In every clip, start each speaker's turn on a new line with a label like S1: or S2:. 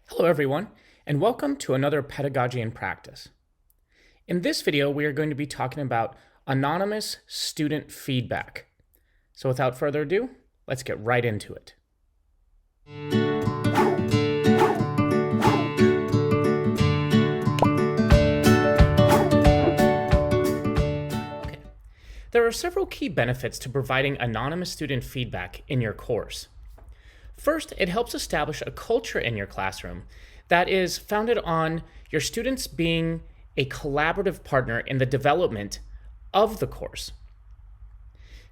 S1: Hello everyone, and welcome to another Pedagogy in Practice. In this video, we are going to be talking about anonymous student feedback. So without further ado, let's get right into it. Okay. There are several key benefits to providing anonymous student feedback in your course. First, it helps establish a culture in your classroom that is founded on your students being a collaborative partner in the development of the course.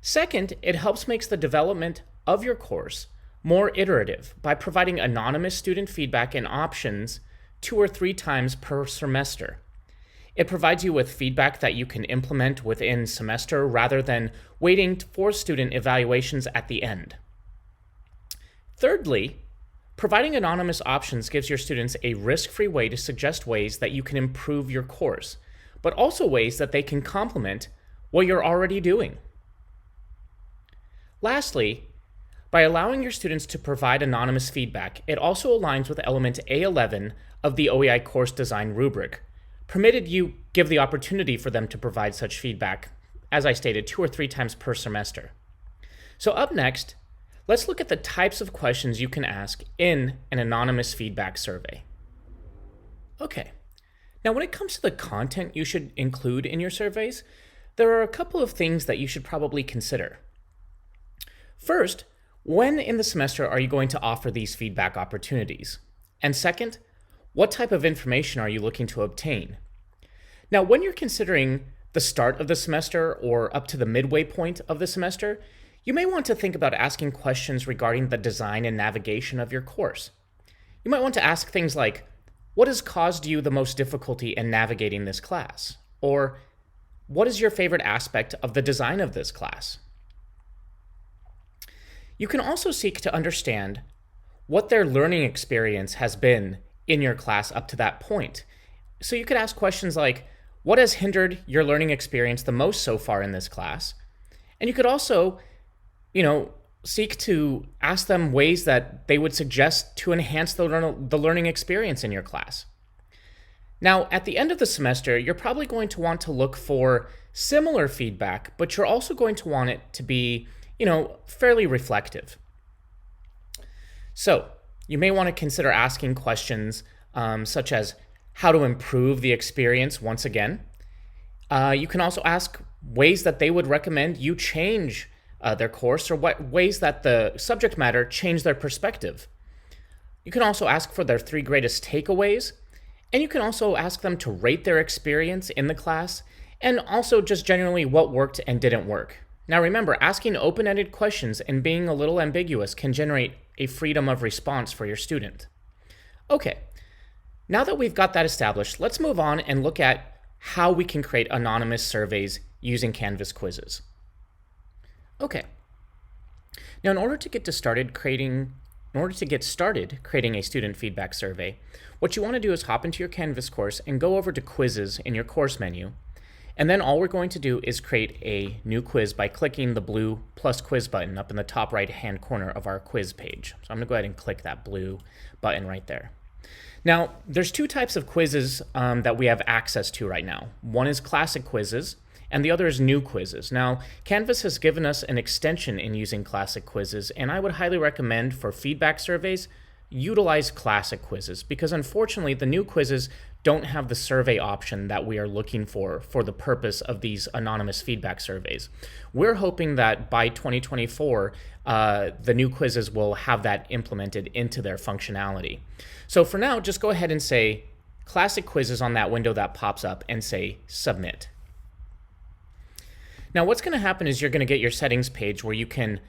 S1: Second, it helps make the development of your course more iterative by providing anonymous student feedback and options 2 or 3 times per semester. It provides you with feedback that you can implement within semester rather than waiting for student evaluations at the end. Thirdly, providing anonymous options gives your students a risk-free way to suggest ways that you can improve your course, but also ways that they can complement what you're already doing. Lastly, by allowing your students to provide anonymous feedback, it also aligns with element A11 of the OEI course design rubric, permitted you give the opportunity for them to provide such feedback, as I stated, 2 or 3 times per semester. So up next, let's look at the types of questions you can ask in an anonymous feedback survey. Okay, now when it comes to the content you should include in your surveys, there are a couple of things that you should probably consider. First, when in the semester are you going to offer these feedback opportunities? And second, what type of information are you looking to obtain? Now, when you're considering the start of the semester or up to the midway point of the semester, you may want to think about asking questions regarding the design and navigation of your course. You might want to ask things like, what has caused you the most difficulty in navigating this class? Or, what is your favorite aspect of the design of this class? You can also seek to understand what their learning experience has been in your class up to that point. So you could ask questions like, what has hindered your learning experience the most so far in this class? And you could also seek to ask them ways that they would suggest to enhance the learning experience in your class. Now, at the end of the semester, you're probably going to want to look for similar feedback, but you're also going to want it to be, fairly reflective. So you may want to consider asking questions such as how to improve the experience once again. You can also ask ways that they would recommend you change their course, or what ways that the subject matter changed their perspective. You can also ask for their 3 greatest takeaways, and you can also ask them to rate their experience in the class, and also just generally what worked and didn't work. Now remember, asking open-ended questions and being a little ambiguous can generate a freedom of response for your student. Okay, now that we've got that established, let's move on and look at how we can create anonymous surveys using Canvas quizzes. Okay. Now, in order to get started creating a student feedback survey, what you want to do is hop into your Canvas course and go over to Quizzes in your course menu. And then all we're going to do is create a new quiz by clicking the blue plus quiz button up in the top right-hand corner of our quiz page. So I'm going to go ahead and click that blue button right there. Now, there's 2 types of quizzes that we have access to right now. One is classic quizzes, and the other is new quizzes. Now, Canvas has given us an extension in using classic quizzes, and I would highly recommend for feedback surveys, utilize classic quizzes, because unfortunately the new quizzes don't have the survey option that we are looking for the purpose of these anonymous feedback surveys. We're hoping that by 2024, the new quizzes will have that implemented into their functionality. So for now, just go ahead and say classic quizzes on that window that pops up and say submit. Now what's going to happen is you're going to get your settings page where you can,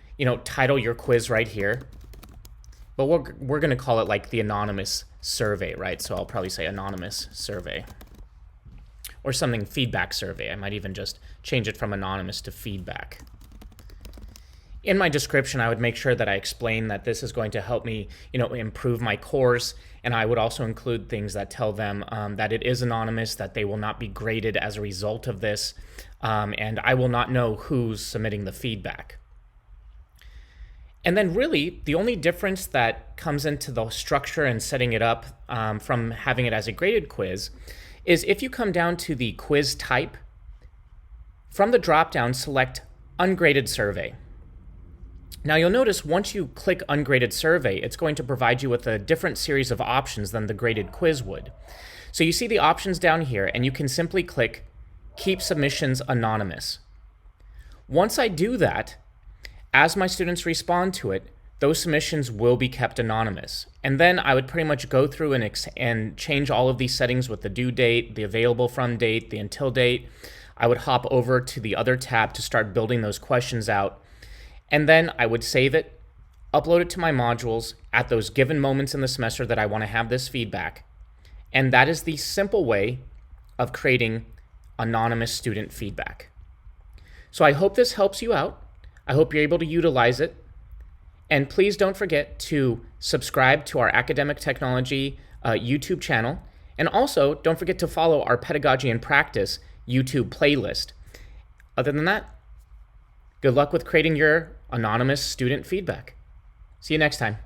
S1: title your quiz right here. But we're going to call it like the anonymous survey, right? So I'll probably say anonymous survey or something feedback survey. I might even just change it from anonymous to feedback. In my description, I would make sure that I explain that this is going to help me, improve my course. And I would also include things that tell them that it is anonymous, that they will not be graded as a result of this, and I will not know who's submitting the feedback. And then really, the only difference that comes into the structure and setting it up from having it as a graded quiz is if you come down to the quiz type, from the dropdown, select Ungraded Survey. Now you'll notice once you click Ungraded Survey, it's going to provide you with a different series of options than the graded quiz would. So you see the options down here, and you can simply click Keep Submissions Anonymous. Once I do that, as my students respond to it, those submissions will be kept anonymous. And then I would pretty much go through and change all of these settings with the due date, the available from date, the until date. I would hop over to the other tab to start building those questions out. And then I would save it, upload it to my modules at those given moments in the semester that I want to have this feedback. And that is the simple way of creating anonymous student feedback. So I hope this helps you out. I hope you're able to utilize it. And please don't forget to subscribe to our Academic Technology YouTube channel. And also, don't forget to follow our Pedagogy and Practice YouTube playlist. Other than that, good luck with creating your anonymous student feedback. See you next time.